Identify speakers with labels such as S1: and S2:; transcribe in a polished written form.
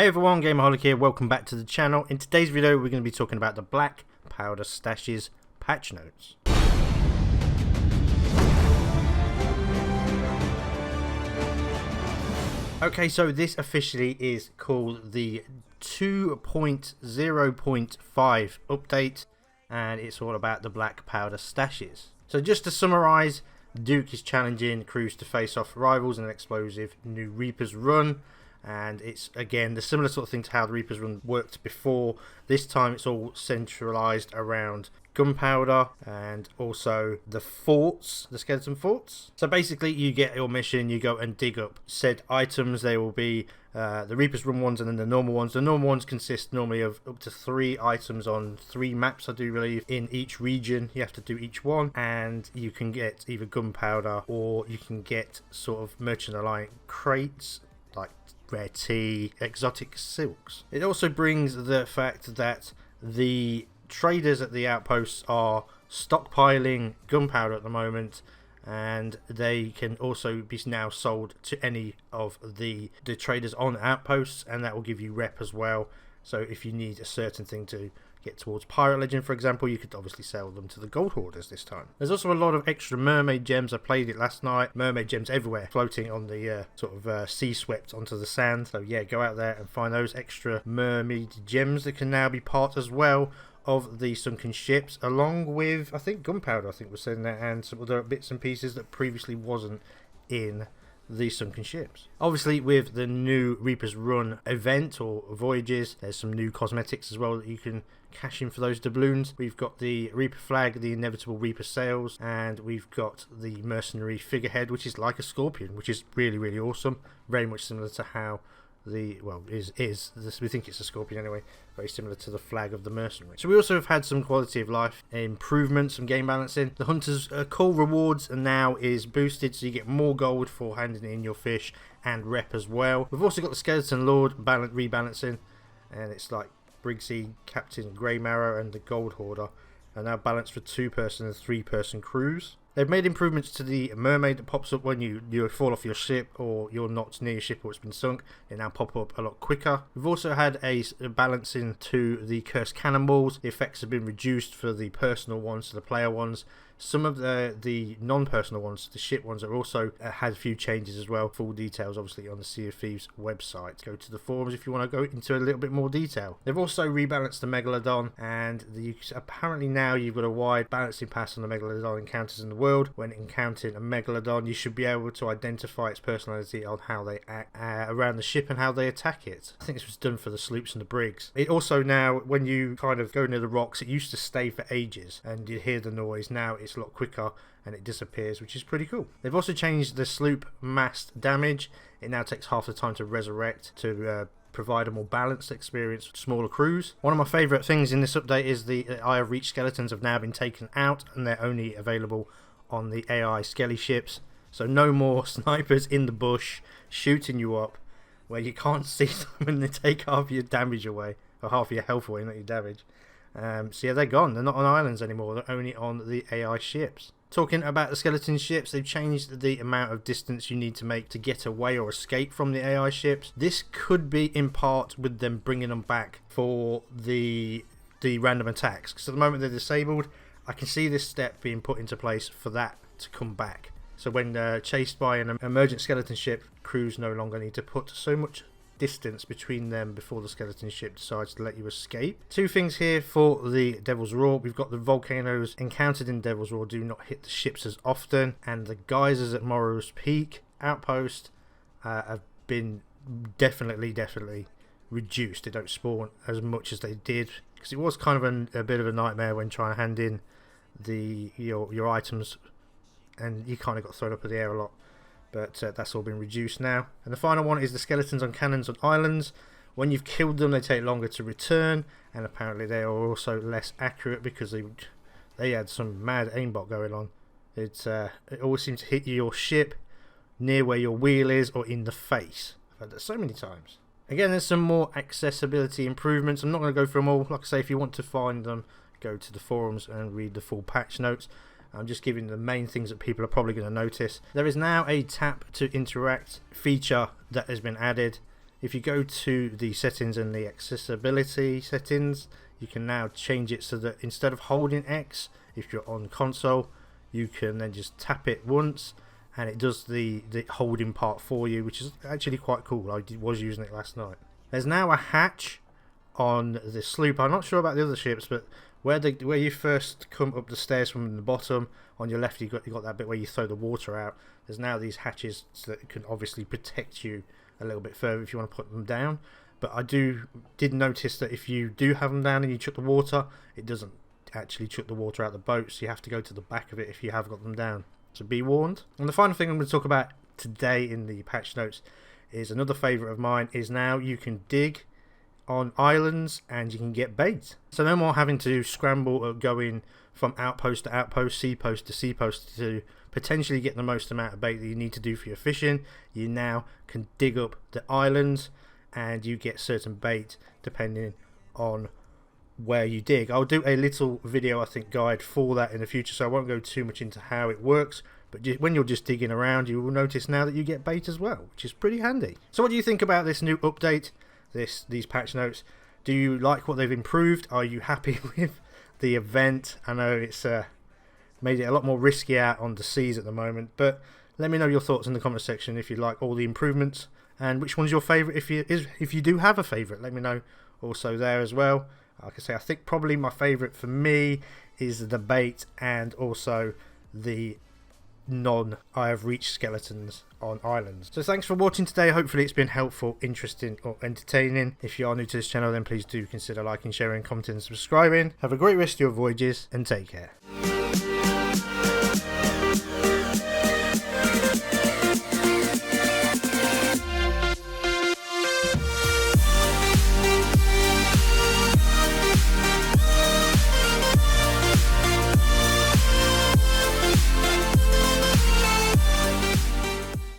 S1: Hey everyone, Gameaholik here, welcome back to the channel. In today's video we're going to be talking about the Black Powder Stashes patch notes. Okay, so this officially is called the 2.0.5 update, and it's all about the Black Powder Stashes. So just to summarise, Duke is challenging crews to face off rivals in an explosive new Reaper's Run. And it's again the similar sort of thing to how the Reaper's Run worked before. This time it's all centralised around gunpowder and also the forts, the skeleton forts. So basically you get your mission, you go and dig up said items. They will be the Reaper's Run ones and then the normal ones. The normal ones consist normally of up to 3 items on 3 maps, I do believe, in each region. You have to do each one, and you can get either gunpowder or you can get sort of Merchant Alliance crates like rare tea, exotic silks. It also brings the fact that the traders at the outposts are stockpiling gunpowder at the moment, and they can also be now sold to any of the traders on outposts, and that will give you rep as well. So if you need a certain thing to get towards Pirate Legend, for example, you could obviously sell them to the gold hoarders this time. There's also a lot of extra Mermaid Gems. I played it last night. Mermaid Gems everywhere, floating on the sea swept onto the sand. So yeah, go out there and find those extra Mermaid Gems that can now be part as well of the sunken ships, along with, I think, gunpowder, I think was in there, and some other bits and pieces that previously wasn't in the sunken ships. Obviously with the new Reaper's Run event or voyages, there's some new cosmetics as well that you can cash in for those doubloons. We've got the Reaper flag, the inevitable Reaper sails, and we've got the mercenary figurehead, which is like a scorpion, which is really awesome. Very much similar to how we think it's a scorpion anyway, very similar to the flag of the mercenary. So we also have had some quality of life improvements, some game balancing. The hunters call rewards and now is boosted, so you get more gold for handing in your fish and rep as well. We've also got the skeleton lord rebalancing, and it's like Briggsy, Captain Greymarrow and the gold hoarder are now balanced for 2-person and 3-person crews. They've made improvements to the mermaid that pops up when you fall off your ship or you're not near your ship or it's been sunk. They now pop up a lot quicker. We've also had a balancing to the cursed cannonballs. The effects have been reduced for the personal ones to the player ones. Some of the non-personal ones, the ship ones, are also had a few changes as well. Full details obviously on the Sea of Thieves website. Go to the forums if you want to go into a little bit more detail. They've also rebalanced the Megalodon, and apparently now you've got a wide balancing pass on the Megalodon encounters in the world. When encountering a Megalodon, you should be able to identify its personality on how they act around the ship and how they attack it. I think this was done for the sloops and the brigs. It also now, when you kind of go near the rocks, it used to stay for ages and you hear the noise. Now it's a lot quicker and it disappears, which is pretty cool. They've also changed the sloop mast damage. It now takes half the time to resurrect to provide a more balanced experience for smaller crews. One of my favourite things in this update is the Eye of Reach skeletons have now been taken out and they're only available on the AI skelly ships. So no more snipers in the bush shooting you up where you can't see them and they take half your damage away, or half your health away, not your damage. So yeah, they're gone. They're not on islands anymore. They're only on the AI ships. Talking about the skeleton ships, they've changed the amount of distance you need to make to get away or escape from the AI ships. This could be in part with them bringing them back for the random attacks, because at the moment they're disabled. I can see this step being put into place for that to come back. So when chased by an emergent skeleton ship, crews no longer need to put so much distance between them before the skeleton ship decides to let you escape. 2 things here for the Devil's Roar. We've got the volcanoes encountered in Devil's Roar do not hit the ships as often, and the geysers at Morrow's Peak outpost have been definitely reduced. They don't spawn as much as they did, because it was kind of a bit of a nightmare when trying to hand in your items, and you kind of got thrown up in the air a lot. But that's all been reduced now. And the final one is the skeletons on cannons on islands. When you've killed them, they take longer to return, and apparently they are also less accurate because they had some mad aimbot going on. It always seems to hit your ship near where your wheel is or in the face. I've had that so many times. Again, there's some more accessibility improvements. I'm not going to go through them all. Like I say, if you want to find them, go to the forums and read the full patch notes. I'm just giving the main things that people are probably going to notice. There is now a tap to interact feature that has been added. if you go to the settings and the accessibility settings, you can now change it so that instead of holding X, if you're on console, you can then just tap it once and it does the holding part for you, which is actually quite cool. I was using it last night. There's now a hatch on the sloop. I'm not sure about the other ships, but where you first come up the stairs from the bottom, on your left you got that bit where you throw the water out. There's now these hatches that can obviously protect you a little bit further if you want to put them down. But I did notice that if you do have them down and you chuck the water, it doesn't actually chuck the water out the boat, so you have to go to the back of it if you have got them down. So be warned. And the final thing I'm going to talk about today in the patch notes is another favourite of mine, is now you can dig on islands and you can get bait. So no more having to scramble or going from outpost to outpost, seapost to seapost to potentially get the most amount of bait that you need to do for your fishing. You now can dig up the islands and you get certain bait depending on where you dig. I'll do a little video, I think, guide for that in the future, so I won't go too much into how it works, but when you're just digging around, you will notice now that you get bait as well, which is pretty handy. So what do you think about this new update, these patch notes? Do you like what they've improved? Are you happy with the event? I know it's made it a lot more risky out on the seas at the moment, but let me know your thoughts in the comment section if you like all the improvements, and which one's your favourite. If you do have a favourite, let me know also there as well. Like I say, I think probably my favourite for me is the bait and also the non-I have reached skeletons on islands. So thanks for watching today. Hopefully it's been helpful, interesting or entertaining. If you are new to this channel, then please do consider liking, sharing, commenting and subscribing. Have a great rest of your voyages and take care.